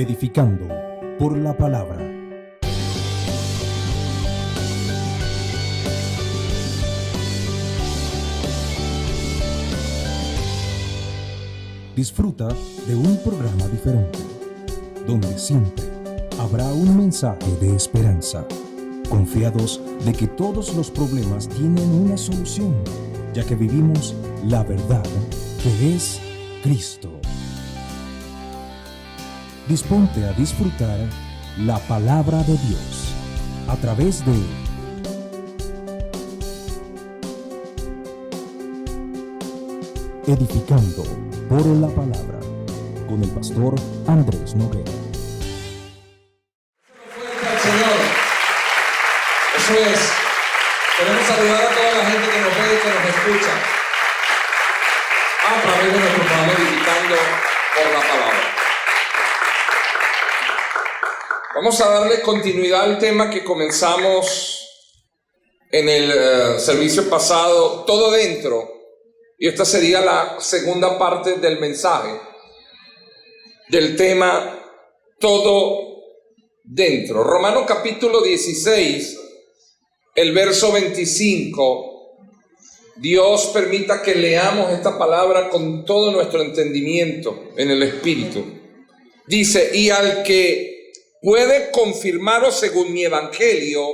edificando por la palabra. Disfruta de un programa diferente, donde siempre habrá un mensaje de esperanza, confiados de que todos los problemas tienen una solución, ya que vivimos la verdad que es Cristo. Disponte a disfrutar la palabra de Dios a través de Edificando por la Palabra, con el pastor Andrés Noguera. Señor, eso es. Queremos saludar a toda la gente que nos ve y que nos escucha a través de nuestro programa Edificando por la Palabra. Vamos a darle continuidad al tema que comenzamos en el servicio pasado, todo dentro. Y esta sería la segunda parte del mensaje, del tema todo dentro. Romanos capítulo 16, el verso 25. Dios permita que leamos esta palabra con todo nuestro entendimiento en el Espíritu. Dice: y al que puede confirmaros según mi evangelio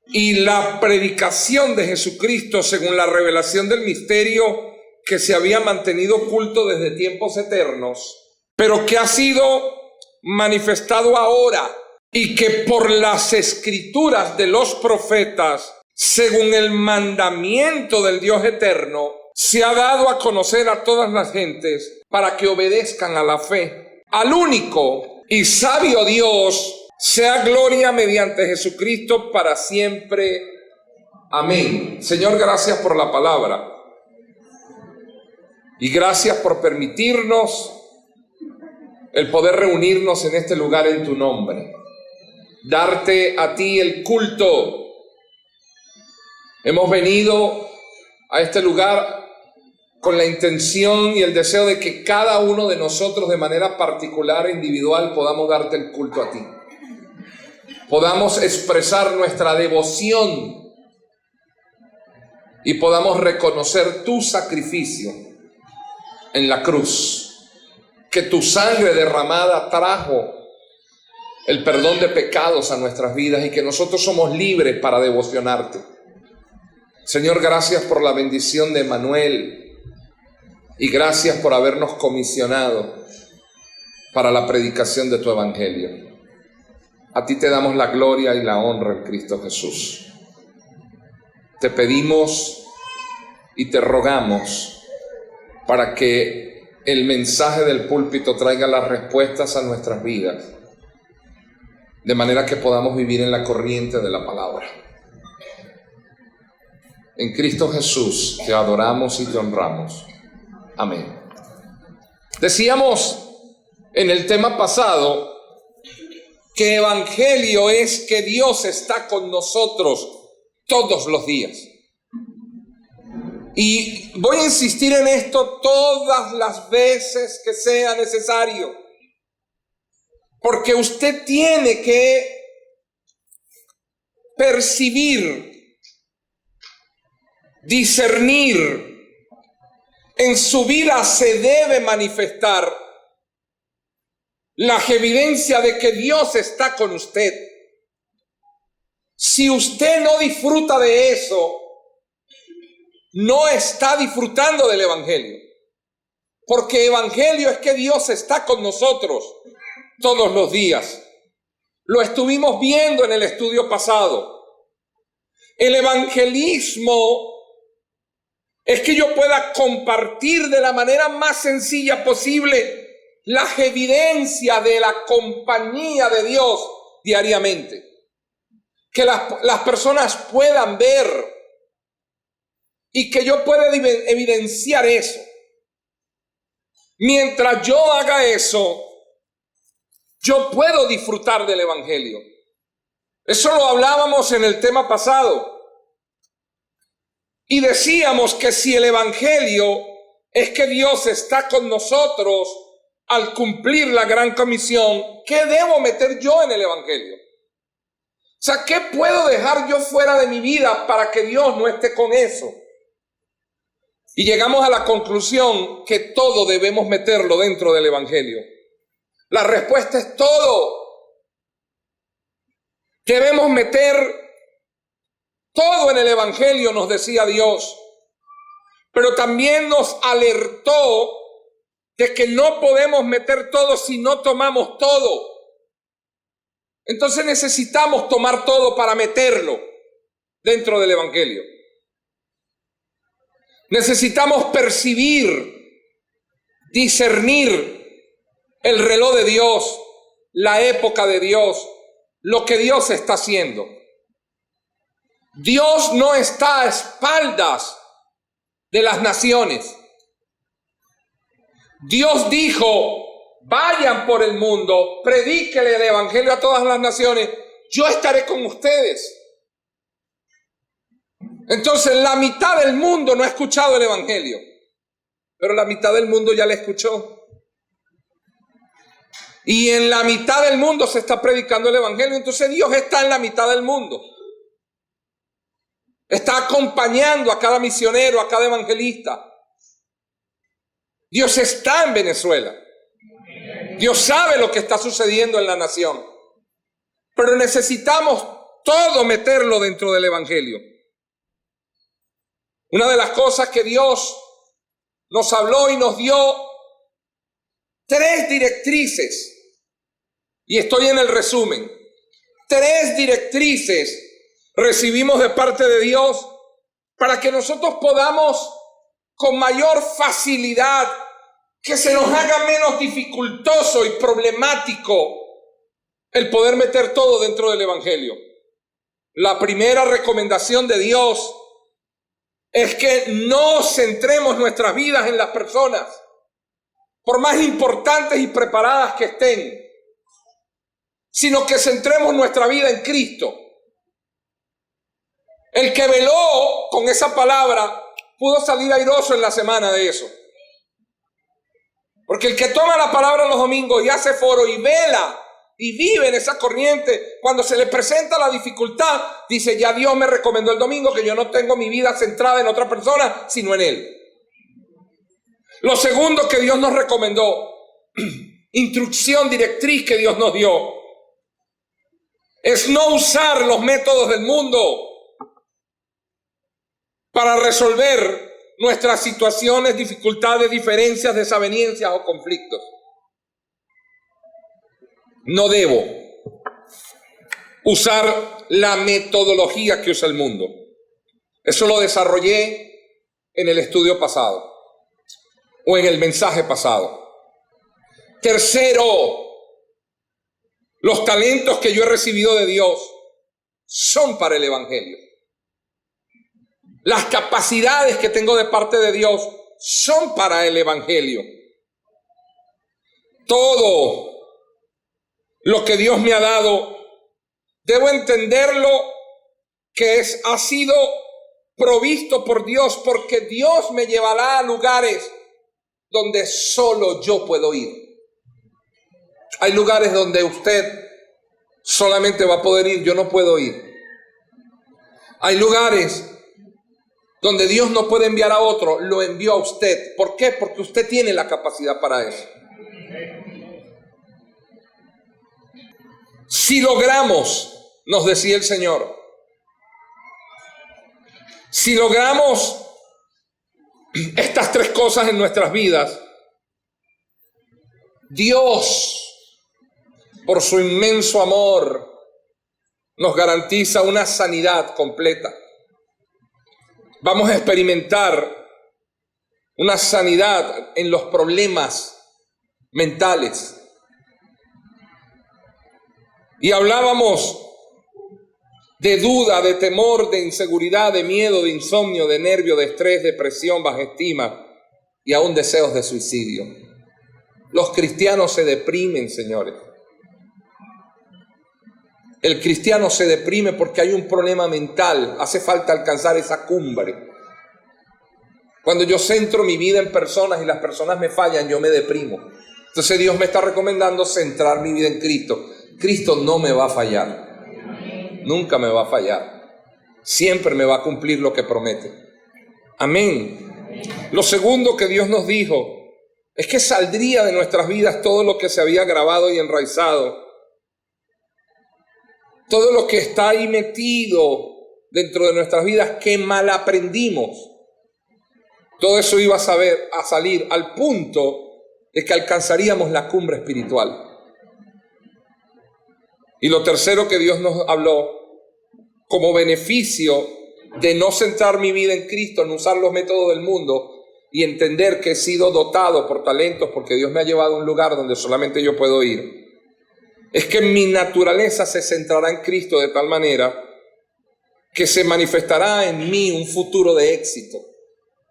y la predicación de Jesucristo según la revelación del misterio que se había mantenido oculto desde tiempos eternos, pero que ha sido manifestado ahora, y que por las escrituras de los profetas, según el mandamiento del Dios eterno, se ha dado a conocer a todas las gentes para que obedezcan a la fe. Al único y sabio Dios sea gloria mediante Jesucristo para siempre. Amén. Señor, gracias por la palabra. Y gracias por permitirnos el poder reunirnos en este lugar en tu nombre. Darte a ti el culto. Hemos venido a este lugar con la intención y el deseo de que cada uno de nosotros de manera particular e individual podamos darte el culto a ti. Podamos expresar nuestra devoción y podamos reconocer tu sacrificio en la cruz, que tu sangre derramada trajo el perdón de pecados a nuestras vidas y que nosotros somos libres para devocionarte. Señor, gracias por la bendición de Manuel y gracias por habernos comisionado para la predicación de tu evangelio. A ti te damos la gloria y la honra en Cristo Jesús. Te pedimos y te rogamos para que el mensaje del púlpito traiga las respuestas a nuestras vidas, de manera que podamos vivir en la corriente de la palabra. En Cristo Jesús te adoramos y te honramos. Amén. Decíamos en el tema pasado que evangelio es que Dios está con nosotros todos los días. Y voy a insistir en esto todas las veces que sea necesario, porque usted tiene que percibir, discernir, en su vida se debe manifestar la evidencia de que Dios está con usted. Si usted no disfruta de eso, no está disfrutando del evangelio, porque evangelio es que Dios está con nosotros todos los días. Lo estuvimos viendo en el estudio pasado. El evangelismo es que yo pueda compartir de la manera más sencilla posible la evidencia de la compañía de Dios diariamente, que las personas puedan ver y que yo pueda evidenciar eso. Mientras yo haga eso, yo puedo disfrutar del evangelio. Eso lo hablábamos en el tema pasado. Y decíamos que si el evangelio es que Dios está con nosotros al cumplir la gran comisión, ¿qué debo meter yo en el evangelio? O sea, ¿qué puedo dejar yo fuera de mi vida para que Dios no esté con eso? Y llegamos a la conclusión que todo debemos meterlo dentro del evangelio. La respuesta es todo. Debemos meter todo en el evangelio, nos decía Dios. Pero también nos alertó de que no podemos meter todo si no tomamos todo. Entonces necesitamos tomar todo para meterlo dentro del evangelio. Necesitamos percibir, discernir el reloj de Dios, la época de Dios, lo que Dios está haciendo. Dios no está a espaldas de las naciones. Dios dijo: vayan por el mundo, predíquenle el evangelio a todas las naciones, yo estaré con ustedes. Entonces la mitad del mundo no ha escuchado el evangelio, pero la mitad del mundo ya le escuchó. Y en la mitad del mundo se está predicando el evangelio. Entonces Dios está en la mitad del mundo. Está acompañando a cada misionero, a cada evangelista. Dios está en Venezuela. Dios sabe lo que está sucediendo en la nación. Pero necesitamos todo meterlo dentro del evangelio. Una de las cosas que Dios nos habló y nos dio 3 directrices. Y estoy en el resumen. 3 directrices recibimos de parte de Dios para que nosotros podamos con mayor facilidad, que se nos haga menos dificultoso y problemático el poder meter todo dentro del evangelio. La primera recomendación de Dios es que no centremos nuestras vidas en las personas, por más importantes y preparadas que estén, sino que centremos nuestra vida en Cristo. El que veló con esa palabra pudo salir airoso en la semana de eso. Porque el que toma la palabra los domingos y hace foro y vela y vive en esa corriente, cuando se le presenta la dificultad, dice: ya Dios me recomendó el domingo que yo no tengo mi vida centrada en otra persona, sino en Él. Lo segundo que Dios nos recomendó, instrucción, directriz que Dios nos dio, es no usar los métodos del mundo para resolver nuestras situaciones, dificultades, diferencias, desavenencias o conflictos. No debo usar la metodología que usa el mundo. Eso lo desarrollé en el estudio pasado o en el mensaje pasado. Tercero, los talentos que yo he recibido de Dios son para el evangelio. Las capacidades que tengo de parte de Dios son para el evangelio. Todo lo que Dios me ha dado, debo entenderlo que ha sido provisto por Dios, porque Dios me llevará a lugares donde solo yo puedo ir. Hay lugares donde usted solamente va a poder ir, yo no puedo ir. Hay lugares donde Dios no puede enviar a otro, lo envió a usted. ¿Por qué? Porque usted tiene la capacidad para eso. Si logramos, nos decía el Señor, si logramos estas 3 cosas en nuestras vidas, Dios, por su inmenso amor, nos garantiza una sanidad completa. Vamos a experimentar una sanidad en los problemas mentales. Y hablábamos de duda, de temor, de inseguridad, de miedo, de insomnio, de nervio, de estrés, depresión, baja estima y aún deseos de suicidio. Los cristianos se deprimen, señores. El cristiano se deprime porque hay un problema mental. Hace falta alcanzar esa cumbre. Cuando yo centro mi vida en personas y las personas me fallan, yo me deprimo. Entonces Dios me está recomendando centrar mi vida en Cristo. Cristo no me va a fallar. Nunca me va a fallar. Siempre me va a cumplir lo que promete. Amén. Lo segundo que Dios nos dijo es que saldría de nuestras vidas todo lo que se había grabado y enraizado. Todo lo que está ahí metido dentro de nuestras vidas que mal aprendimos. Todo eso iba a salir al punto de que alcanzaríamos la cumbre espiritual. Y lo tercero que Dios nos habló como beneficio de no centrar mi vida en Cristo, en usar los métodos del mundo y entender que he sido dotado por talentos porque Dios me ha llevado a un lugar donde solamente yo puedo ir, es que mi naturaleza se centrará en Cristo de tal manera que se manifestará en mí un futuro de éxito.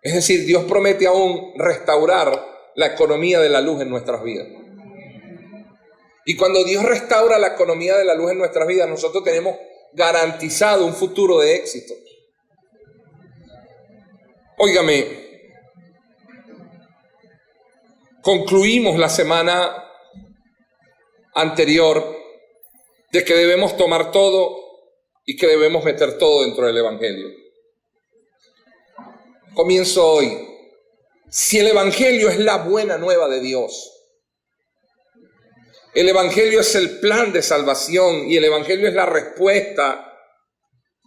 Es decir, Dios promete aún restaurar la economía de la luz en nuestras vidas. Y cuando Dios restaura la economía de la luz en nuestras vidas, nosotros tenemos garantizado un futuro de éxito. Óigame, concluimos la semana anterior de que debemos tomar todo y que debemos meter todo dentro del Evangelio. Comienzo hoy. Si el Evangelio es la buena nueva de Dios, el Evangelio es el plan de salvación y el Evangelio es la respuesta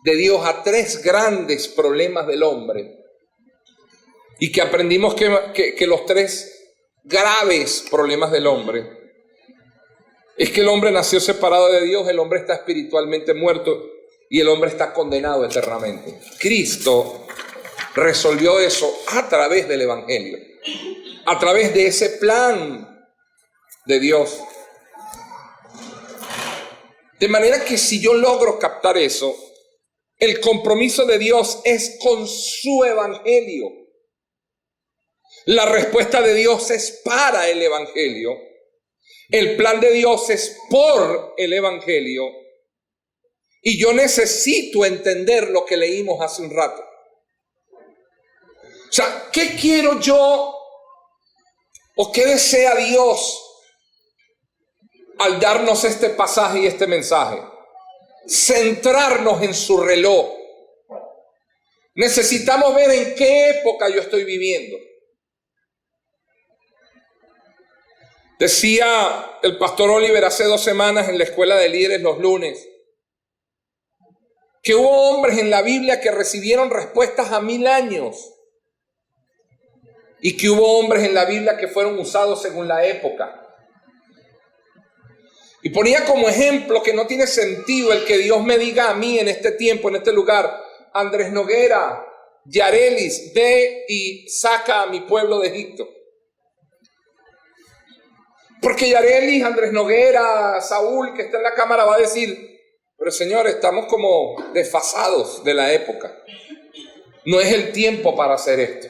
de Dios a tres grandes problemas del hombre, y que aprendimos que los tres graves problemas del hombre es que el hombre nació separado de Dios, el hombre está espiritualmente muerto y el hombre está condenado eternamente. Cristo resolvió eso a través del Evangelio, a través de ese plan de Dios. De manera que si yo logro captar eso, el compromiso de Dios es con su Evangelio. La respuesta de Dios es para el Evangelio. El plan de Dios es por el Evangelio. Y yo necesito entender lo que leímos hace un rato. O sea, ¿qué quiero yo o qué desea Dios al darnos este pasaje y este mensaje? Centrarnos en su reloj. Necesitamos ver en qué época yo estoy viviendo. Decía el pastor Oliver hace 2 semanas en la escuela de líderes los lunes que hubo hombres en la Biblia que recibieron respuestas a 1000 años y que hubo hombres en la Biblia que fueron usados según la época. Y ponía como ejemplo que no tiene sentido el que Dios me diga a mí en este tiempo, en este lugar: Andrés Noguera, Yarelis, ve y saca a mi pueblo de Egipto. Porque Yarelis, Andrés Noguera, Saúl, que está en la cámara, va a decir: pero Señor, estamos como desfasados de la época. No es el tiempo para hacer esto.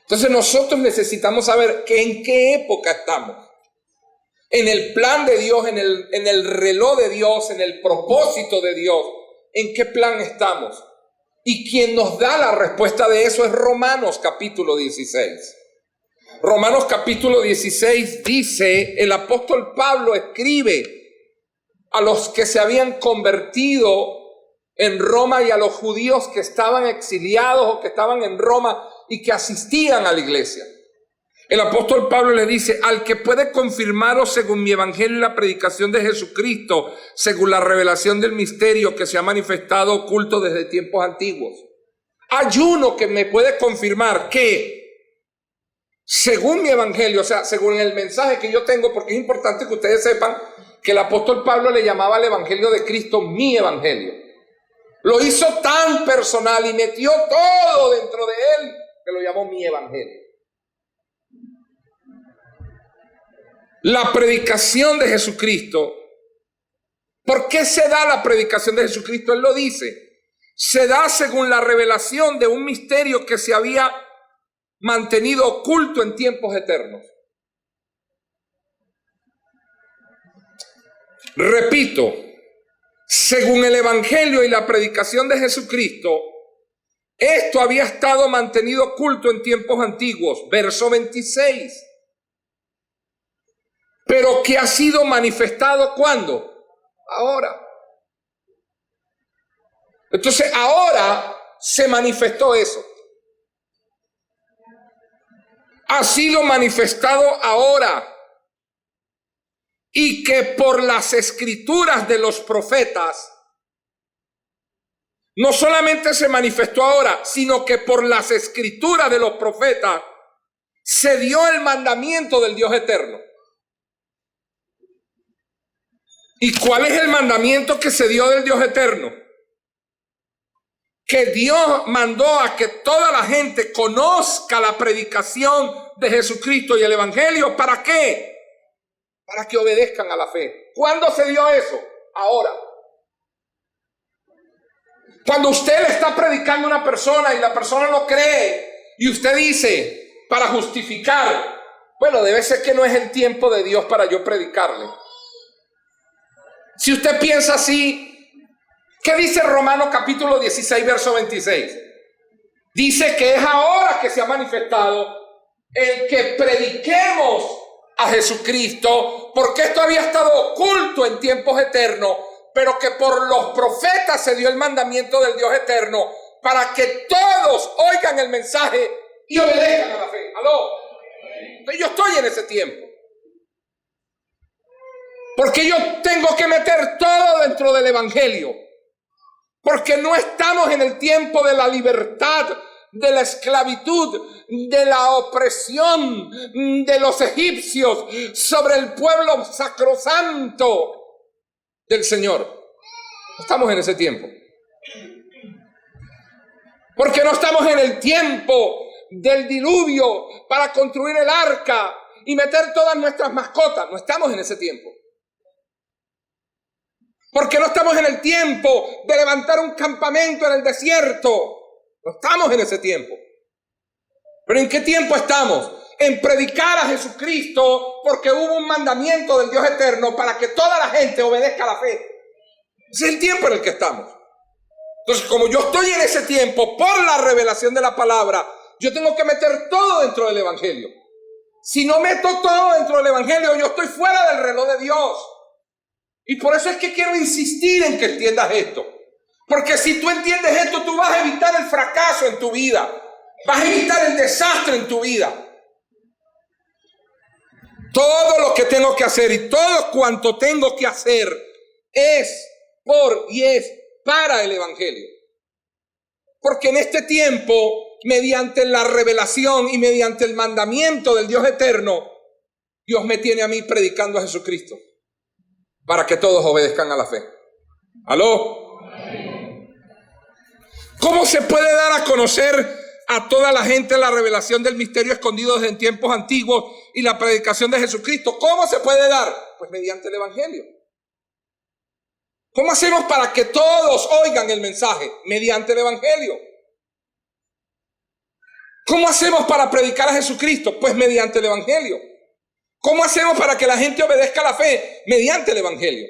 Entonces nosotros necesitamos saber que en qué época estamos. En el plan de Dios, en el reloj de Dios, en el propósito de Dios. ¿En qué plan estamos? Y quien nos da la respuesta de eso es Romanos capítulo 16. Romanos capítulo 16 dice, el apóstol Pablo escribe a los que se habían convertido en Roma y a los judíos que estaban exiliados o que estaban en Roma y que asistían a la iglesia. El apóstol Pablo le dice: al que puede confirmaros según mi evangelio y la predicación de Jesucristo, según la revelación del misterio que se ha manifestado oculto desde tiempos antiguos. Hay uno que me puede confirmar que según mi evangelio, o sea, según el mensaje que yo tengo, porque es importante que ustedes sepan que el apóstol Pablo le llamaba al evangelio de Cristo mi evangelio. Lo hizo tan personal y metió todo dentro de él que lo llamó mi evangelio. La predicación de Jesucristo. ¿Por qué se da la predicación de Jesucristo? Él lo dice. Se da según la revelación de un misterio que se había mantenido oculto en tiempos eternos. Repito, según el evangelio y la predicación de Jesucristo, esto había estado mantenido oculto en tiempos antiguos. Verso 26. pero que ha sido manifestado ¿cuándo? Ahora. Entonces ahora se manifestó eso. Ha sido manifestado ahora. Y que por las escrituras de los profetas, no solamente se manifestó ahora, sino que por las escrituras de los profetas se dio el mandamiento del Dios eterno. ¿Y cuál es el mandamiento que se dio del Dios eterno? Que Dios mandó a que toda la gente conozca la predicación de Jesucristo y el Evangelio. ¿Para qué? Para que obedezcan a la fe. ¿Cuándo se dio eso? Ahora. Cuando usted le está predicando a una persona y la persona no cree y usted dice para justificar, bueno, debe ser que no es el tiempo de Dios para yo predicarle. Si usted piensa así, ¿qué dice Romanos capítulo 16, verso 26? Dice que es ahora que se ha manifestado el que prediquemos a Jesucristo, porque esto había estado oculto en tiempos eternos, pero que por los profetas se dio el mandamiento del Dios eterno para que todos oigan el mensaje y obedezcan a la fe. ¿Aló? Entonces yo estoy en ese tiempo. Porque yo tengo que meter todo dentro del Evangelio. Porque no estamos en el tiempo de la libertad, de la esclavitud, de la opresión de los egipcios sobre el pueblo sacrosanto del Señor. Estamos en ese tiempo. Porque no estamos en el tiempo del diluvio para construir el arca y meter todas nuestras mascotas. No estamos en ese tiempo. Porque no estamos en el tiempo de levantar un campamento en el desierto. No estamos en ese tiempo. ¿Pero en qué tiempo estamos? En predicar a Jesucristo, porque hubo un mandamiento del Dios eterno para que toda la gente obedezca a la fe. Ese es el tiempo en el que estamos. Entonces, como yo estoy en ese tiempo, por la revelación de la palabra, yo tengo que meter todo dentro del Evangelio. Si no meto todo dentro del Evangelio, yo estoy fuera del reloj de Dios. Y por eso es que quiero insistir en que entiendas esto. Porque si tú entiendes esto, tú vas a evitar el fracaso en tu vida. Vas a evitar el desastre en tu vida. Todo lo que tengo que hacer y todo cuanto tengo que hacer es por y es para el Evangelio. Porque en este tiempo, mediante la revelación y mediante el mandamiento del Dios eterno, Dios me tiene a mí predicando a Jesucristo para que todos obedezcan a la fe. ¿Aló? ¿Cómo se puede dar a conocer a toda la gente la revelación del misterio escondido desde tiempos antiguos y la predicación de Jesucristo? ¿Cómo se puede dar? Pues mediante el Evangelio. ¿Cómo hacemos para que todos oigan el mensaje? Mediante el Evangelio. ¿Cómo hacemos para predicar a Jesucristo? Pues mediante el Evangelio. ¿Cómo hacemos para que la gente obedezca a la fe? Mediante el Evangelio.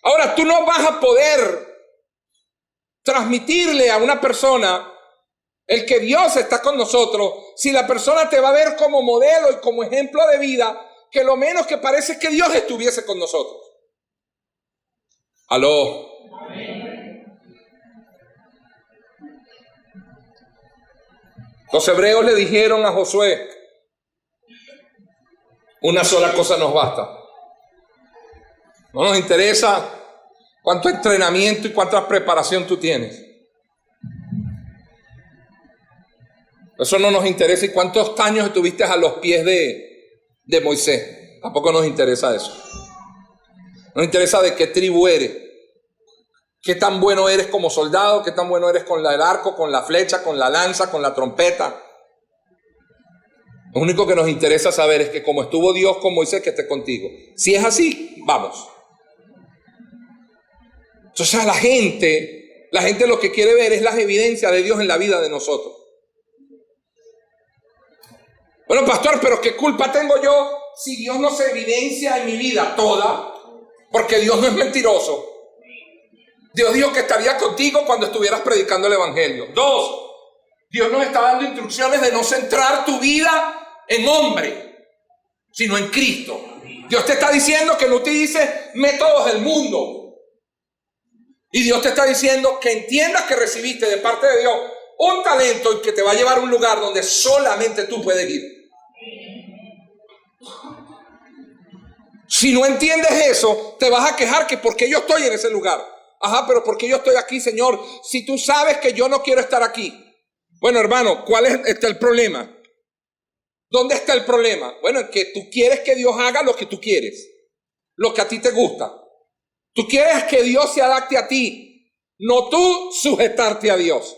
Ahora, tú no vas a poder transmitirle a una persona el que Dios está con nosotros si la persona te va a ver como modelo y como ejemplo de vida, que lo menos que parece es que Dios estuviese con nosotros. ¿Aló? Los hebreos le dijeron a Josué: una sola cosa nos basta. No nos interesa cuánto entrenamiento y cuánta preparación tú tienes. Eso no nos interesa. ¿Y cuántos años estuviste a los pies de Moisés? Tampoco nos interesa eso. Nos interesa de qué tribu eres. Qué tan bueno eres como soldado, qué tan bueno eres con el arco, con la flecha, con la lanza, con la trompeta. Lo único que nos interesa saber es que como estuvo Dios con Moisés, que esté contigo. Si es así, vamos. Entonces la gente lo que quiere ver es las evidencias de Dios en la vida de nosotros. Bueno, pastor, pero ¿qué culpa tengo yo si Dios no se evidencia en mi vida toda? Porque Dios no es mentiroso. Dios dijo que estaría contigo cuando estuvieras predicando el Evangelio. 2, Dios nos está dando instrucciones de no centrar tu vida en hombre, sino en Cristo. Dios te está diciendo que no utilices métodos del mundo. Y Dios te está diciendo que entiendas que recibiste de parte de Dios un talento y que te va a llevar a un lugar donde solamente tú puedes ir. Si no entiendes eso, te vas a quejar que ¿por qué yo estoy en ese lugar? Ajá, pero ¿por qué yo estoy aquí, Señor? Si tú sabes que yo no quiero estar aquí. Bueno, hermano, ¿cuál está el problema? ¿Dónde está el problema? Bueno, en que tú quieres que Dios haga lo que tú quieres, lo que a ti te gusta. Tú quieres que Dios se adapte a ti, no tú sujetarte a Dios.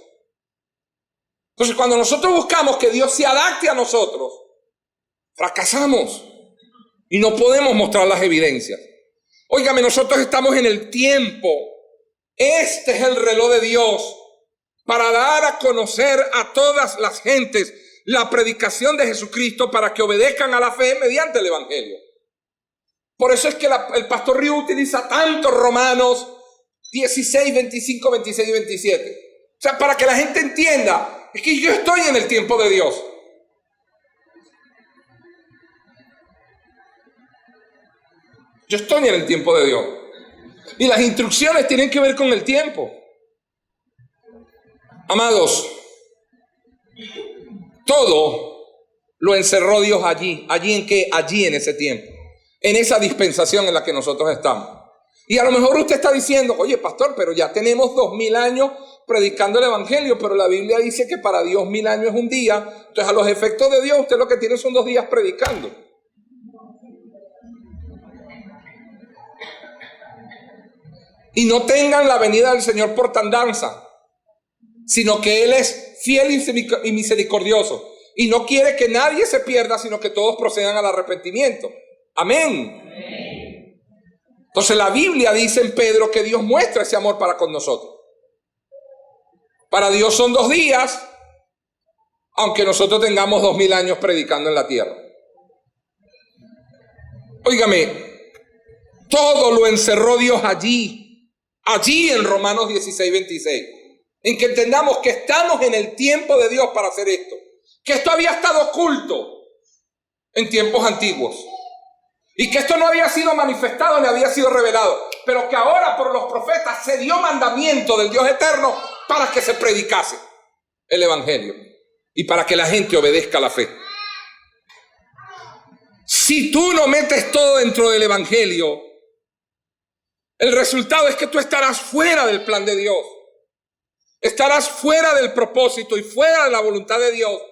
Entonces, cuando nosotros buscamos que Dios se adapte a nosotros, fracasamos y no podemos mostrar las evidencias. Óigame, nosotros estamos en el tiempo. Este es el reloj de Dios para dar a conocer a todas las gentes la predicación de Jesucristo para que obedezcan a la fe mediante el Evangelio. Por eso es que el pastor Ryu utiliza tanto Romanos 16, 25, 26 y 27. O sea, para que la gente entienda, es que yo estoy en el tiempo de Dios. Yo estoy en el tiempo de Dios. Y las instrucciones tienen que ver con el tiempo. Amados, todo lo encerró Dios allí. ¿Allí en qué? Allí en ese tiempo. En esa dispensación en la que nosotros estamos. Y a lo mejor usted está diciendo, oye, pastor, pero ya tenemos 2000 años predicando el Evangelio, pero la Biblia dice que para Dios 1000 años es un día. Entonces, a los efectos de Dios, usted lo que tiene son 2 días predicando. Y no tengan la venida del Señor por tardanza, sino que Él es fiel y misericordioso. Y no quiere que nadie se pierda, sino que todos procedan al arrepentimiento. Amén. Entonces la Biblia dice en Pedro que Dios muestra ese amor para con nosotros. Para Dios son 2 días, aunque nosotros tengamos 2000 años predicando en la tierra. Óigame, todo lo encerró Dios allí en Romanos 16, 26. En que entendamos que estamos en el tiempo de Dios para hacer esto. Que esto había estado oculto en tiempos antiguos. Y que esto no había sido manifestado ni había sido revelado. Pero que ahora por los profetas se dio mandamiento del Dios eterno para que se predicase el Evangelio. Y para que la gente obedezca la fe. Si tú no metes todo dentro del Evangelio, el resultado es que tú estarás fuera del plan de Dios. Estarás fuera del propósito y fuera de la voluntad de Dios.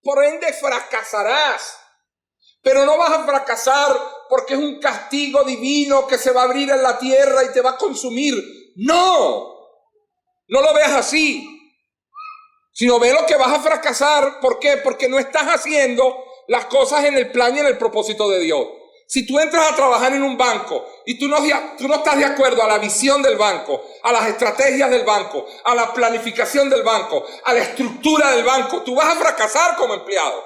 Por ende fracasarás. Pero no vas a fracasar porque es un castigo divino que se va a abrir en la tierra y te va a consumir. No lo veas así. Sino ve lo que vas a fracasar. ¿Por qué? Porque no estás haciendo las cosas en el plan y en el propósito de Dios. Si tú entras a trabajar en un banco y tú no estás de acuerdo a la visión del banco, a las estrategias del banco, a la planificación del banco, a la estructura del banco, tú vas a fracasar como empleado.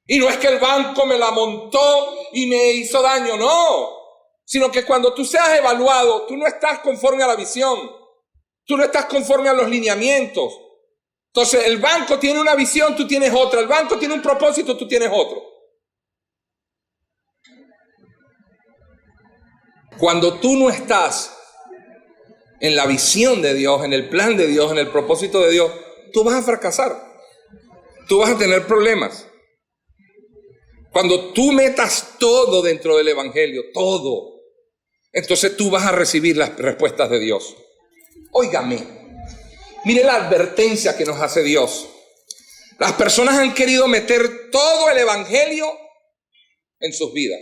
Y no es que el banco me la montó y me hizo daño, no. Sino que cuando tú seas evaluado, tú no estás conforme a la visión. Tú no estás conforme a los lineamientos. Entonces el banco tiene una visión, tú tienes otra. El banco tiene un propósito, tú tienes otro. Cuando tú no estás en la visión de Dios, en el plan de Dios, en el propósito de Dios, tú vas a fracasar. Tú vas a tener problemas. Cuando tú metas todo dentro del Evangelio, todo, entonces tú vas a recibir las respuestas de Dios. Óigame, mire la advertencia que nos hace Dios. Las personas han querido meter todo el Evangelio en sus vidas.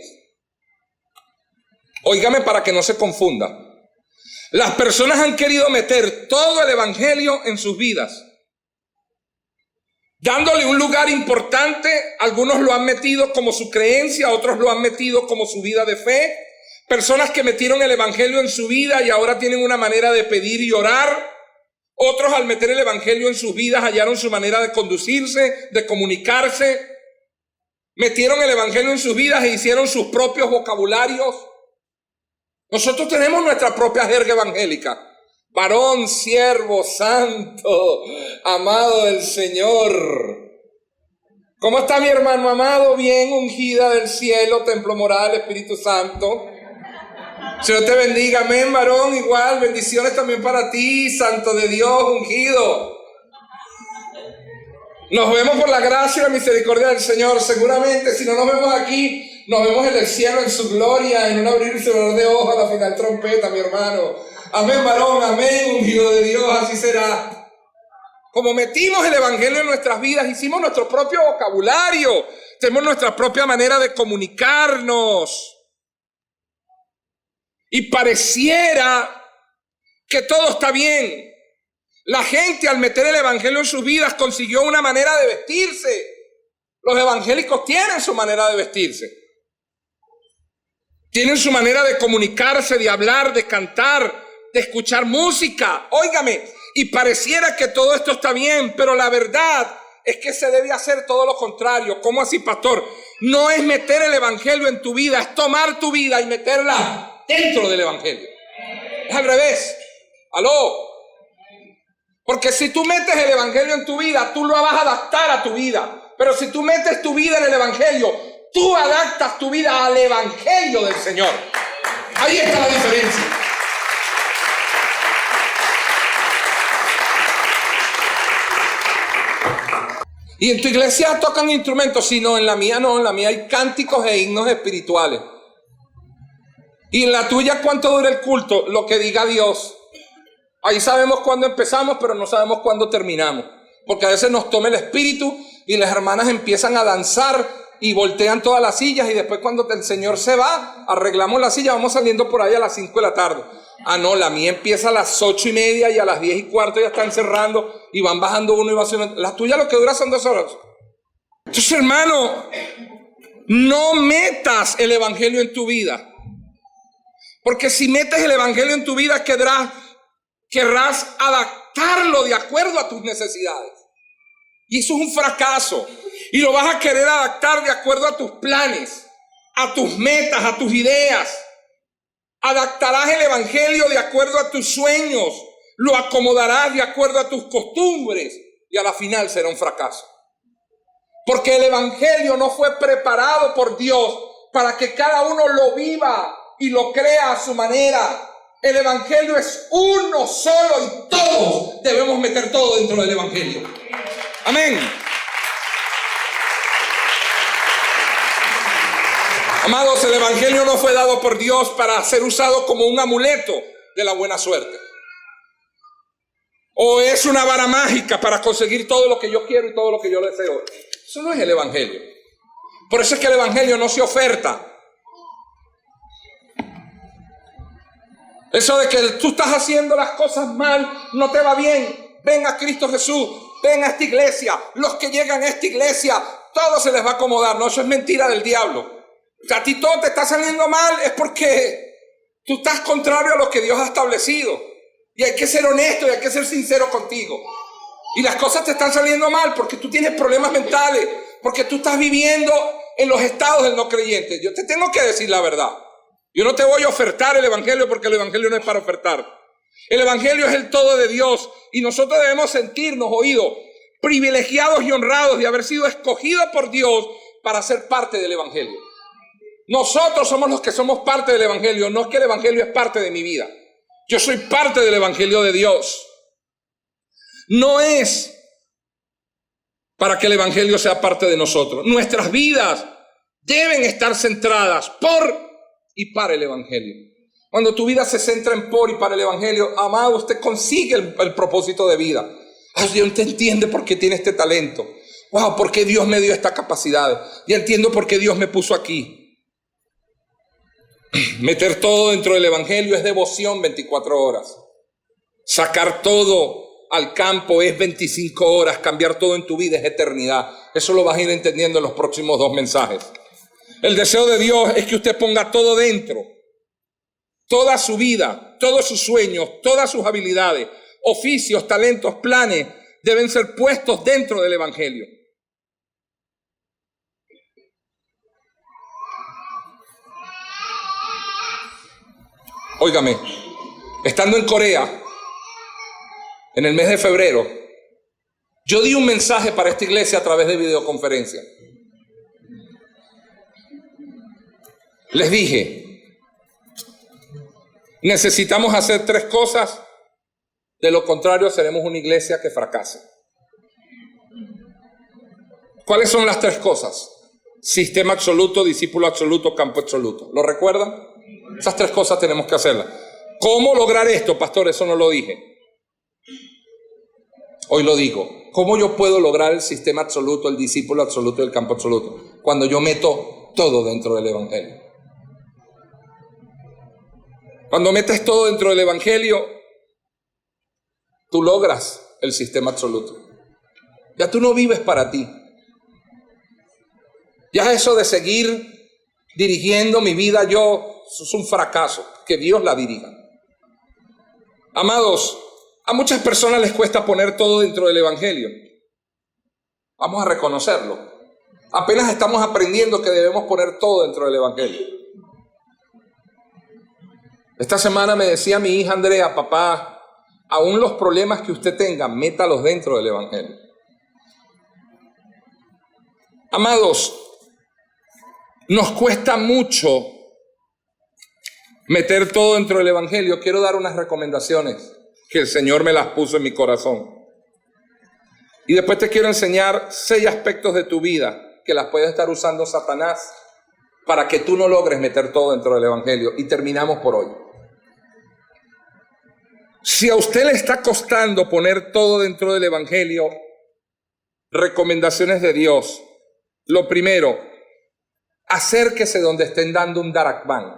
Óigame para que no se confunda. Las personas han querido meter todo el Evangelio en sus vidas, dándole un lugar importante. Algunos lo han metido como su creencia, otros lo han metido como su vida de fe. Personas que metieron el Evangelio en su vida y ahora tienen una manera de pedir y orar. Otros al meter el Evangelio en sus vidas hallaron su manera de conducirse, de comunicarse. Metieron el Evangelio en sus vidas e hicieron sus propios vocabularios. Nosotros tenemos nuestra propia jerga evangélica. Varón, siervo, santo, amado del Señor. ¿Cómo está mi hermano amado? Bien, ungida del cielo, templo moral, Espíritu Santo. Señor te bendiga, amén, varón. Igual, bendiciones también para ti, santo de Dios, ungido. Nos vemos por la gracia y la misericordia del Señor. Seguramente, si no nos vemos aquí, nos vemos en el cielo, en su gloria, en un abrir y cerrar de ojos a la final trompeta, mi hermano. Amén, varón, amén, ungido de Dios, así será. Como metimos el evangelio en nuestras vidas, hicimos nuestro propio vocabulario, tenemos nuestra propia manera de comunicarnos. Y pareciera que todo está bien. La gente, al meter el evangelio en sus vidas, consiguió una manera de vestirse. Los evangélicos tienen su manera de vestirse. Tienen su manera de comunicarse, de hablar, de cantar, de escuchar música. Óigame. Y pareciera que todo esto está bien, pero la verdad es que se debe hacer todo lo contrario. ¿Cómo así, pastor? No es meter el evangelio en tu vida, es tomar tu vida y meterla dentro del evangelio. Es al revés. ¿Aló? Porque si tú metes el evangelio en tu vida, tú lo vas a adaptar a tu vida. Pero si tú metes tu vida en el evangelio, tú adaptas tu vida al evangelio del Señor. Ahí está la diferencia. Y en tu iglesia tocan instrumentos, sino en la mía no, en la mía hay cánticos e himnos espirituales. Y en la tuya, ¿cuánto dura el culto? Lo que diga Dios. Ahí sabemos cuándo empezamos, pero no sabemos cuándo terminamos. Porque a veces nos toma el espíritu y las hermanas empiezan a danzar y voltean todas las sillas, y después cuando el Señor se va, arreglamos la silla, vamos saliendo por ahí a las 5 de la tarde. Ah, no, la mía empieza a las 8:30 y a las 10:15 ya están cerrando y van bajando uno y va haciendo. La tuya lo que dura son 2 horas. Entonces, hermano, no metas el evangelio en tu vida. Porque si metes el evangelio en tu vida, querrás adaptarlo de acuerdo a tus necesidades. Y eso es un fracaso. Y lo vas a querer adaptar de acuerdo a tus planes, a tus metas, a tus ideas. Adaptarás el evangelio de acuerdo a tus sueños. Lo acomodarás de acuerdo a tus costumbres. Y a la final será un fracaso. Porque el evangelio no fue preparado por Dios para que cada uno lo viva y lo crea a su manera. El evangelio es uno solo y todos debemos meter todo dentro del evangelio. Amén. Amados, el evangelio no fue dado por Dios para ser usado como un amuleto de la buena suerte. O es una vara mágica para conseguir todo lo que yo quiero y todo lo que yo deseo. Eso no es el evangelio. Por eso es que el evangelio no se oferta. Eso de que tú estás haciendo las cosas mal, no te va bien. Ven a Cristo Jesús, ven a esta iglesia. Los que llegan a esta iglesia, todo se les va a acomodar. No, eso es mentira del diablo. Si a ti todo te está saliendo mal, es porque tú estás contrario a lo que Dios ha establecido. Y hay que ser honesto y hay que ser sincero contigo. Y las cosas te están saliendo mal porque tú tienes problemas mentales, porque tú estás viviendo en los estados del no creyente. Yo te tengo que decir la verdad. Yo no te voy a ofertar el evangelio porque el evangelio no es para ofertar. El evangelio es el todo de Dios y nosotros debemos sentirnos, privilegiados y honrados de haber sido escogidos por Dios para ser parte del evangelio. Nosotros somos los que somos parte del evangelio, no es que el evangelio es parte de mi vida. Yo soy parte del evangelio de Dios. No es para que el evangelio sea parte de nosotros. Nuestras vidas deben estar centradas por y para el evangelio. Cuando tu vida se centra en por y para el evangelio, amado, usted consigue el propósito de vida. Dios te entiende por qué tiene este talento. Wow, por qué Dios me dio esta capacidad. Ya entiendo por qué Dios me puso aquí. Meter todo dentro del evangelio es devoción 24 horas. Sacar todo al campo es 25 horas. Cambiar todo en tu vida es eternidad. Eso lo vas a ir entendiendo en los próximos 2 mensajes. El deseo de Dios es que usted ponga todo dentro. Toda su vida, todos sus sueños, todas sus habilidades, oficios, talentos, planes deben ser puestos dentro del evangelio. Óigame, estando en Corea, en el mes de febrero, Yo di un mensaje para esta iglesia a través de videoconferencia. Les dije, necesitamos hacer 3 cosas, de lo contrario seremos una iglesia que fracasa. ¿Cuáles son las 3 cosas? Sistema absoluto, discípulo absoluto, campo absoluto. ¿Lo recuerdan? Esas 3 cosas tenemos que hacerlas. ¿Cómo lograr esto, pastor? Eso no lo dije. Hoy lo digo. ¿Cómo yo puedo lograr el sistema absoluto, el discípulo absoluto y el campo absoluto? Cuando yo meto todo dentro del evangelio. Cuando metes todo dentro del evangelio, tú logras el sistema absoluto. Ya tú no vives para ti. Ya eso de seguir dirigiendo mi vida yo, eso es un fracaso. Que Dios la dirija. Amados, a muchas personas les cuesta poner todo dentro del evangelio. Vamos a reconocerlo. Apenas estamos aprendiendo que debemos poner todo dentro del evangelio. Esta semana me decía mi hija Andrea, papá, aún los problemas que usted tenga, métalos dentro del evangelio. Amados, nos cuesta mucho meter todo dentro del evangelio. Quiero dar unas recomendaciones que el Señor me las puso en mi corazón. Y después te quiero enseñar 6 aspectos de tu vida que las puede estar usando Satanás para que tú no logres meter todo dentro del evangelio. Y terminamos por hoy. Si a usted le está costando poner todo dentro del evangelio, recomendaciones de Dios. Lo primero, acérquese donde estén dando un darakban.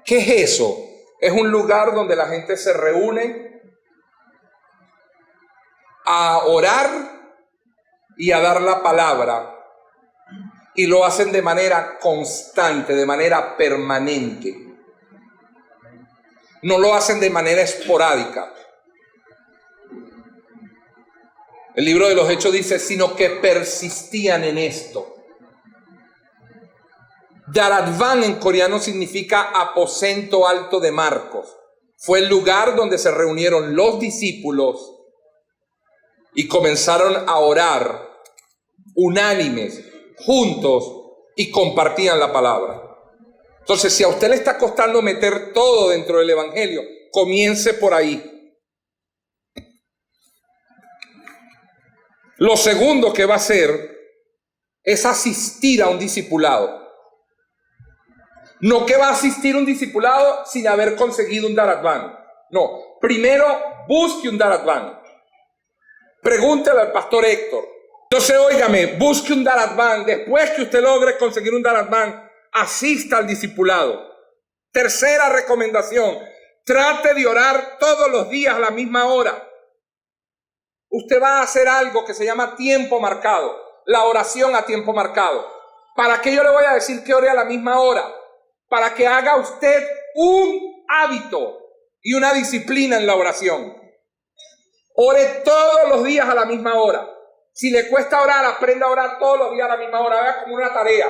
¿Qué es eso? Es un lugar donde la gente se reúne a orar y a dar la palabra. Y lo hacen de manera constante, de manera permanente. No lo hacen de manera esporádica. El libro de los Hechos dice, sino que persistían en esto. Darakban en coreano significa aposento alto de Marcos. Fue el lugar donde se reunieron los discípulos y comenzaron a orar unánimes, juntos, y compartían la palabra. Entonces, si a usted le está costando meter todo dentro del evangelio, comience por ahí. Lo segundo que va a hacer es asistir a un discipulado. No que va a asistir un discipulado sin haber conseguido un darakban. No, primero busque un darakban. Pregúntele al pastor Héctor. Entonces, óigame, busque un darakban. Después que usted logre conseguir un darakban, asista al discipulado. Tercera recomendación, trate de orar todos los días a la misma hora. Usted va a hacer algo que se llama tiempo marcado, la oración a tiempo marcado. ¿Para qué yo le voy a decir que ore a la misma hora? Para que haga usted un hábito y una disciplina en la oración. Ore todos los días a la misma hora. Si le cuesta orar, aprenda a orar todos los días a la misma hora. Vea como una tarea.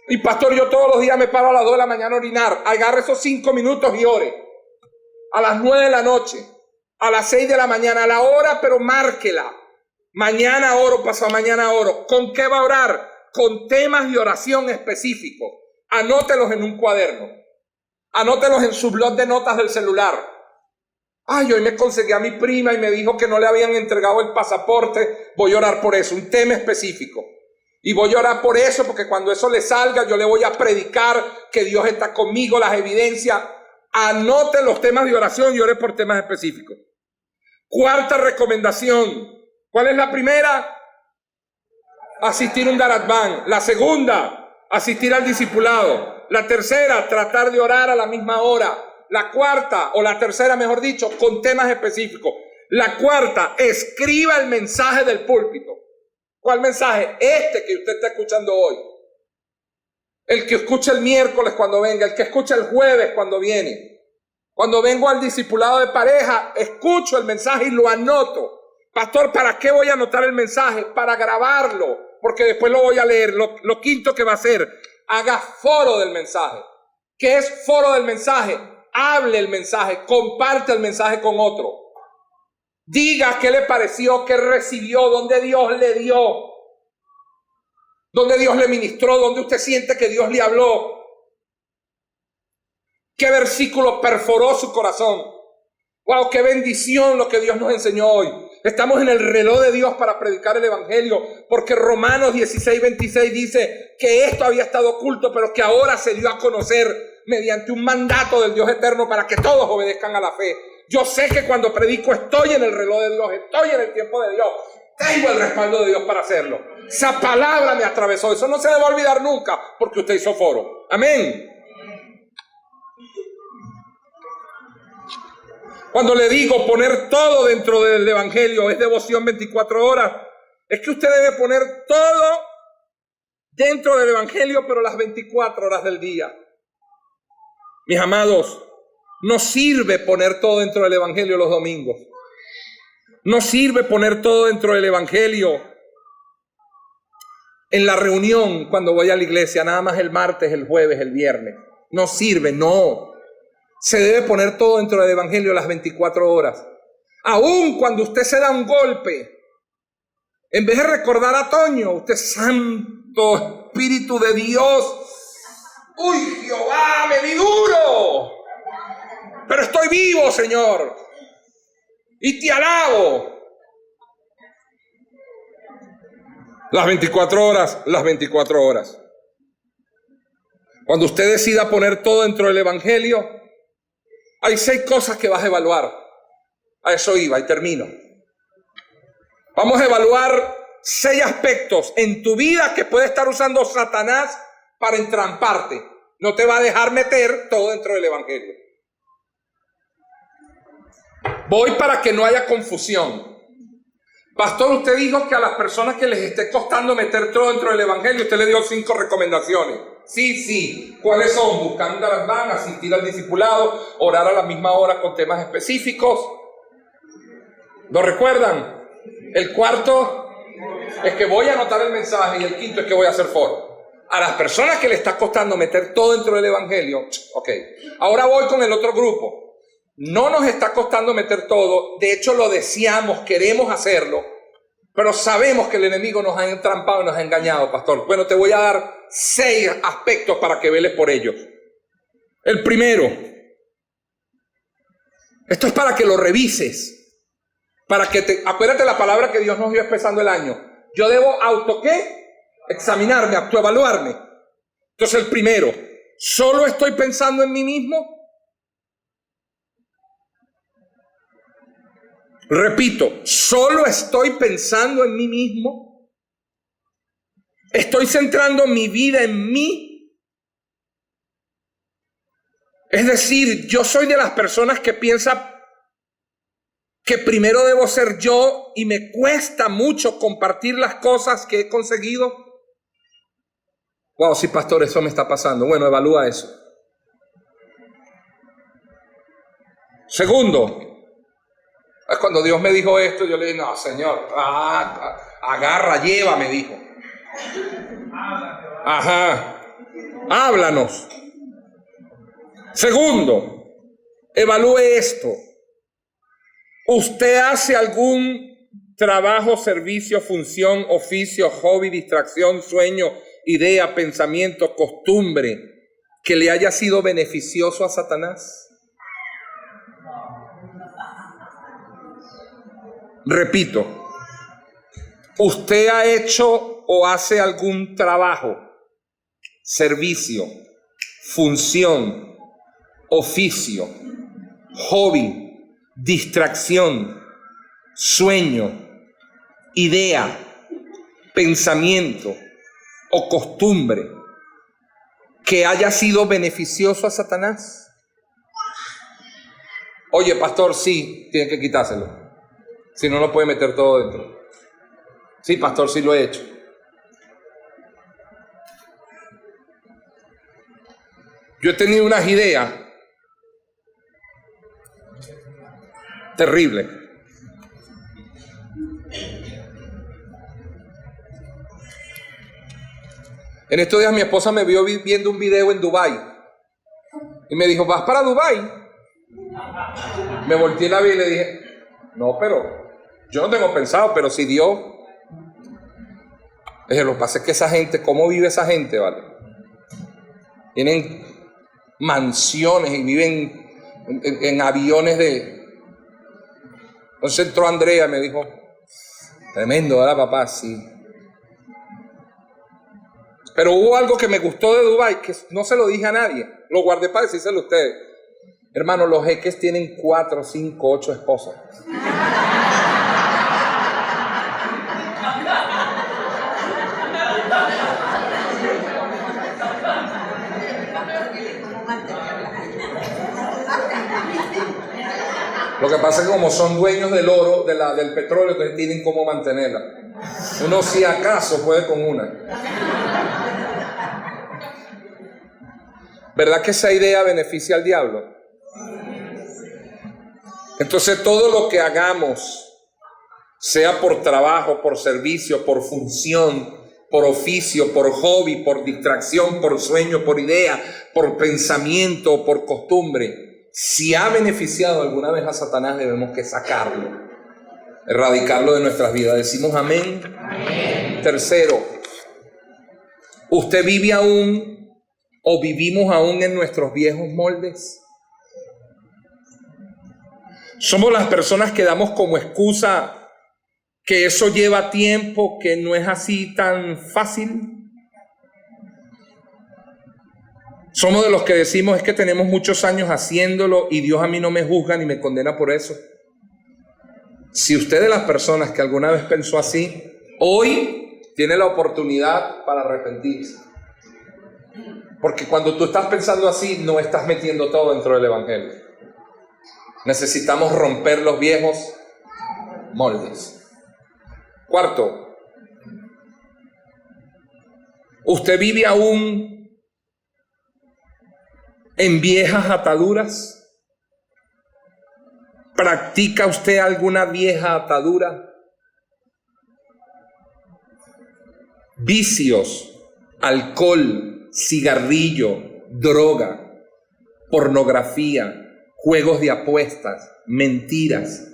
Y pastor, yo todos los días me paro a las 2 de la mañana a orinar. Agarre esos 5 minutos y ore. A las 9 de la noche, a las 6 de la mañana, a la hora, pero márquela. Mañana oro, pasado mañana oro. ¿Con qué va a orar? Con temas de oración específicos. Anótelos en un cuaderno. Anótelos en su blog de notas del celular. Ay, hoy me conseguí a mi prima y me dijo que no le habían entregado el pasaporte. Voy a orar por eso, un tema específico. Y voy a orar por eso porque cuando eso le salga, yo le voy a predicar que Dios está conmigo, las evidencias. Anote los temas de oración y ore por temas específicos. Cuarta recomendación. ¿Cuál es la primera? Asistir a un darakban. La segunda, asistir al discipulado. La tercera, tratar de orar a la misma hora. La cuarta, o la tercera mejor dicho, con temas específicos. La cuarta, escriba el mensaje del púlpito. ¿Cuál mensaje? Este que usted está escuchando hoy. El que escucha el miércoles cuando venga, el que escucha el jueves cuando viene. Cuando vengo al discipulado de pareja, escucho el mensaje y lo anoto. Pastor, ¿para qué voy a anotar el mensaje? Para grabarlo, porque después lo voy a leer. Lo quinto que va a hacer, haga foro del mensaje. ¿Qué es foro del mensaje? Hable el mensaje, comparte el mensaje con otro. Diga qué le pareció, qué recibió, dónde Dios le dio, dónde Dios le ministró, dónde usted siente que Dios le habló. Qué versículo perforó su corazón. Wow, qué bendición lo que Dios nos enseñó hoy. Estamos en el reloj de Dios para predicar el evangelio, porque Romanos 16:26 dice que esto había estado oculto, pero que ahora se dio a conocer mediante un mandato del Dios eterno para que todos obedezcan a la fe. Yo sé que cuando predico estoy en el reloj de Dios, estoy en el tiempo de Dios, tengo el respaldo de Dios para hacerlo. Esa palabra me atravesó, eso no se debe olvidar nunca, porque usted hizo foro. Amén. Cuando le digo poner todo dentro del evangelio, es devoción 24 horas, es que usted debe poner todo dentro del evangelio, pero las 24 horas del día. Mis amados, no sirve poner todo dentro del evangelio los domingos. No sirve poner todo dentro del evangelio en la reunión cuando voy a la iglesia, nada más el martes, el jueves, el viernes. No sirve, no. Se debe poner todo dentro del evangelio las 24 horas. Aún cuando usted se da un golpe, en vez de recordar a Toño, usted, Santo Espíritu de Dios, uy, Jehová, me di duro, pero estoy vivo, Señor, y te alabo. Las 24 horas, las 24 horas. Cuando usted decida poner todo dentro del evangelio, hay 6 cosas que vas a evaluar. A eso iba y termino. Vamos a evaluar 6 aspectos en tu vida que puede estar usando Satanás para entramparte. No te va a dejar meter todo dentro del evangelio. Voy para que no haya confusión. Pastor, usted dijo que a las personas que les esté costando meter todo dentro del evangelio, usted le dio 5 recomendaciones. Sí. ¿Cuáles son? Buscar las van, asistir al discipulado, orar a la misma hora con temas específicos. ¿Lo recuerdan? El cuarto es que voy a anotar el mensaje y el quinto es que voy a hacer foro. A las personas que le está costando meter todo dentro del evangelio, ok. Ahora voy con el otro grupo. No nos está costando meter todo, de hecho lo deseamos, queremos hacerlo, pero sabemos que el enemigo nos ha entrampado y nos ha engañado, pastor. Bueno, te voy a dar 6 aspectos para que veles por ellos. El primero, esto es para que lo revises, para que acuérdate la palabra que Dios nos dio empezando el año. Yo debo examinarme, autoevaluarme. Entonces el primero, ¿solo estoy pensando en mí mismo? Repito, ¿solo estoy pensando en mí mismo? ¿Estoy centrando mi vida en mí? Es decir, yo soy de las personas que piensa que primero debo ser yo y me cuesta mucho compartir las cosas que he conseguido. Wow, sí, pastor, eso me está pasando. Bueno, evalúa eso. Segundo, cuando Dios me dijo esto, yo le dije, no, Señor, agarra, lleva, me dijo. Ajá, háblanos. Segundo, evalúe esto. ¿Usted hace algún trabajo, servicio, función, oficio, hobby, distracción, sueño, idea, pensamiento, costumbre que le haya sido beneficioso a Satanás? Repito, ¿usted ha hecho o hace algún trabajo, servicio, función, oficio, hobby, distracción, sueño, idea, pensamiento o costumbre que haya sido beneficioso a Satanás? Oye, pastor, sí, tiene que quitárselo. Si no, lo puede meter todo dentro. Sí, pastor, sí lo he hecho. Yo he tenido unas ideas terribles. En estos días mi esposa me vio viendo un video en Dubái y me dijo, ¿vas para Dubái? Me volteé la vida y le dije, No, pero yo no tengo pensado, pero si Dios... Lo que pasa es que esa gente, ¿cómo vive esa gente, vale? Tienen mansiones y viven en aviones de... Entonces entró Andrea y me dijo, tremendo, ¿verdad, papá? Sí. Pero hubo algo que me gustó de Dubái, que no se lo dije a nadie. Lo guardé para decírselo a ustedes. Hermano, los jeques tienen 4, 5, 8 esposas. Lo que pasa es que como son dueños del oro, del petróleo, entonces tienen cómo mantenerla. Uno si acaso puede con una. ¿Verdad que esa idea beneficia al diablo? Entonces todo lo que hagamos, sea por trabajo, por servicio, por función, por oficio, por hobby, por distracción, por sueño, por idea, por pensamiento, por costumbre, si ha beneficiado alguna vez a Satanás, debemos que sacarlo, erradicarlo de nuestras vidas. ¿Decimos amén? Amén. Tercero, ¿usted vive aún o vivimos aún en nuestros viejos moldes? Somos las personas que damos como excusa que eso lleva tiempo, que no es así tan fácil. Somos de los que decimos es que tenemos muchos años haciéndolo y Dios a mí no me juzga ni me condena por eso. Si usted es de las personas que alguna vez pensó así, hoy tiene la oportunidad para arrepentirse. Porque cuando tú estás pensando así, no estás metiendo todo dentro del evangelio. Necesitamos romper los viejos moldes. Cuarto, ¿usted vive aún en viejas ataduras? ¿Practica usted alguna vieja atadura? Vicios, alcohol, cigarrillo, droga, pornografía, juegos de apuestas, mentiras.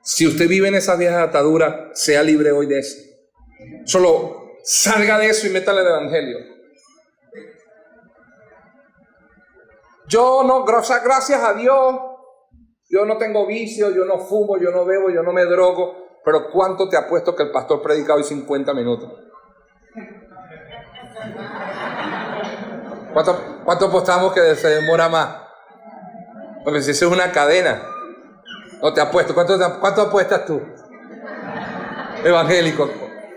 Si usted vive en esas viejas ataduras, sea libre hoy de eso. Solo salga de eso y métale el evangelio. Yo no, gracias a Dios, yo no tengo vicio, yo no fumo, yo no bebo, yo no me drogo. Pero ¿cuánto te apuesto que el pastor predica hoy 50 minutos? ¿Cuánto apostamos que se demora más? Porque si eso es una cadena, no te apuesto. ¿Cuánto apuestas tú? Evangélico.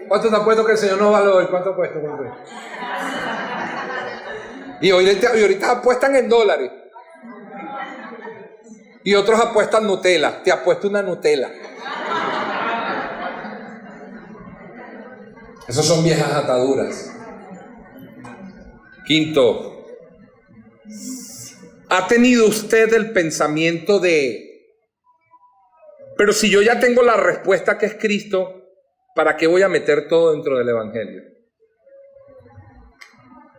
¿Cuánto te apuesto que el Señor no valora hoy? ¿Cuánto apuestas? Y ahorita apuestan en dólares. Y otros apuestan Nutella. Te apuesto una Nutella. Esas son viejas ataduras. Quinto, ¿ha tenido usted el pensamiento de, pero si yo ya tengo la respuesta que es Cristo, ¿para qué voy a meter todo dentro del evangelio?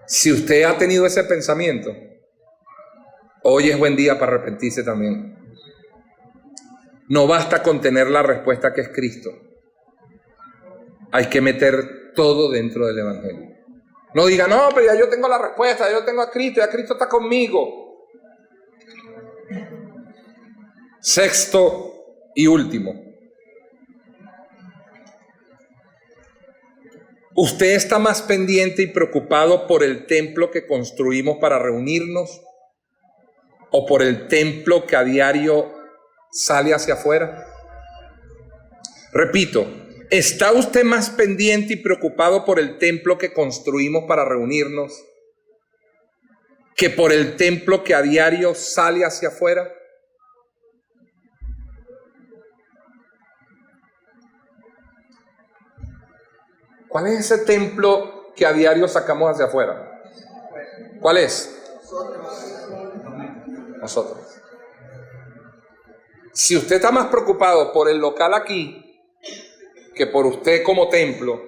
Si usted ha tenido ese pensamiento, hoy es buen día para arrepentirse también. No basta con tener la respuesta que es Cristo. Hay que meter todo dentro del evangelio. No diga, no, pero ya yo tengo la respuesta, yo tengo a Cristo, ya Cristo está conmigo. Sexto y último. ¿Usted está más pendiente y preocupado por el templo que construimos para reunirnos o por el templo que a diario sale hacia afuera? Repito, ¿está usted más pendiente y preocupado por el templo que construimos para reunirnos que por el templo que a diario sale hacia afuera? ¿Cuál es ese templo que a diario sacamos hacia afuera? ¿Cuál es? Nosotros. Si usted está más preocupado por el local aquí que por usted como templo.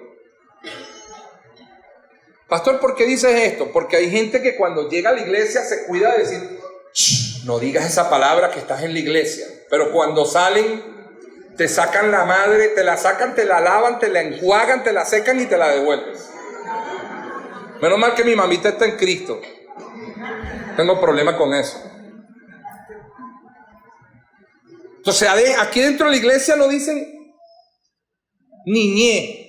Pastor, ¿por qué dices esto? Porque hay gente que cuando llega a la iglesia se cuida de decir, shh, no digas esa palabra que estás en la iglesia. Pero cuando salen, te sacan la madre, te la sacan, te la lavan, te la enjuagan, te la secan y te la devuelven. Menos mal que mi mamita está en Cristo. Tengo problema con eso. Entonces, aquí dentro de la iglesia no dicen niñez,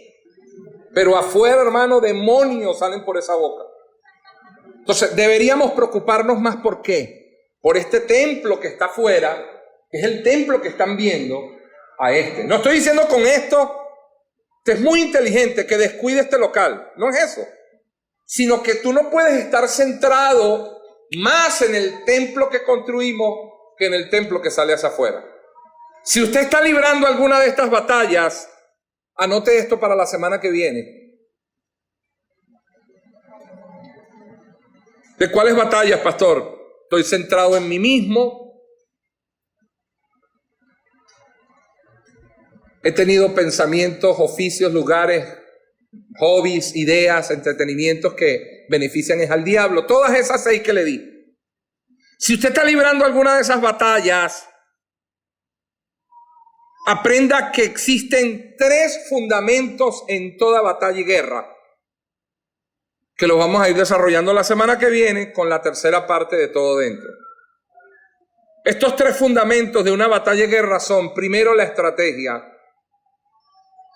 pero afuera, hermano, demonios salen por esa boca. Entonces, deberíamos preocuparnos más. ¿Por qué? Por este templo que está afuera, que es el templo que están viendo a este. No estoy diciendo con esto que es muy inteligente que descuide este local. No es eso. Sino que tú no puedes estar centrado más en el templo que construimos que en el templo que sale hacia afuera. Si usted está librando alguna de estas batallas, anote esto para la semana que viene. ¿De cuáles batallas, pastor? Estoy centrado en mí mismo. He tenido pensamientos, oficios, lugares, hobbies, ideas, entretenimientos que benefician al diablo. Todas esas 6 que le di. Si usted está librando alguna de esas batallas, aprenda que existen 3 fundamentos en toda batalla y guerra, que los vamos a ir desarrollando la semana que viene con la tercera parte de Todo Dentro. Estos 3 fundamentos de una batalla y guerra son: primero, la estrategia;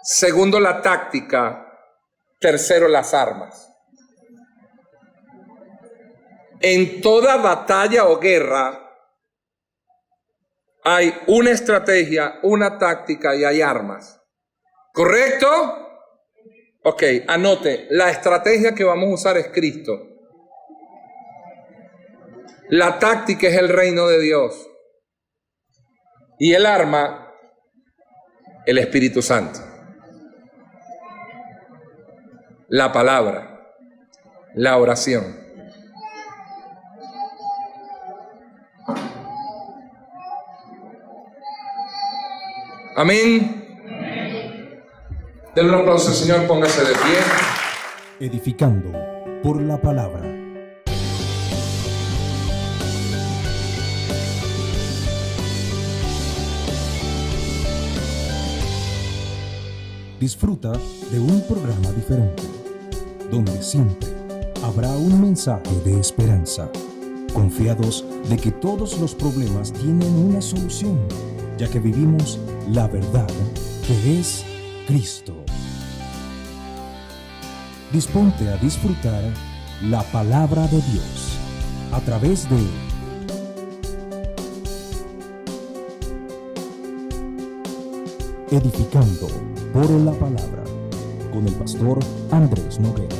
segundo, la táctica; tercero, las armas. En toda batalla o guerra hay una estrategia, una táctica y hay armas. ¿Correcto? Ok, anote. La estrategia que vamos a usar es Cristo. La táctica es el reino de Dios. Y el arma, el Espíritu Santo. La palabra, la oración. Amén. Denle un aplauso al Señor, póngase de pie. Edificando por la palabra. Disfruta de un programa diferente, donde siempre habrá un mensaje de esperanza, confiados de que todos los problemas tienen una solución, ya que vivimos la verdad que es Cristo. Disponte a disfrutar la palabra de Dios a través de Edificando por la Palabra con el pastor Andrés Noguera.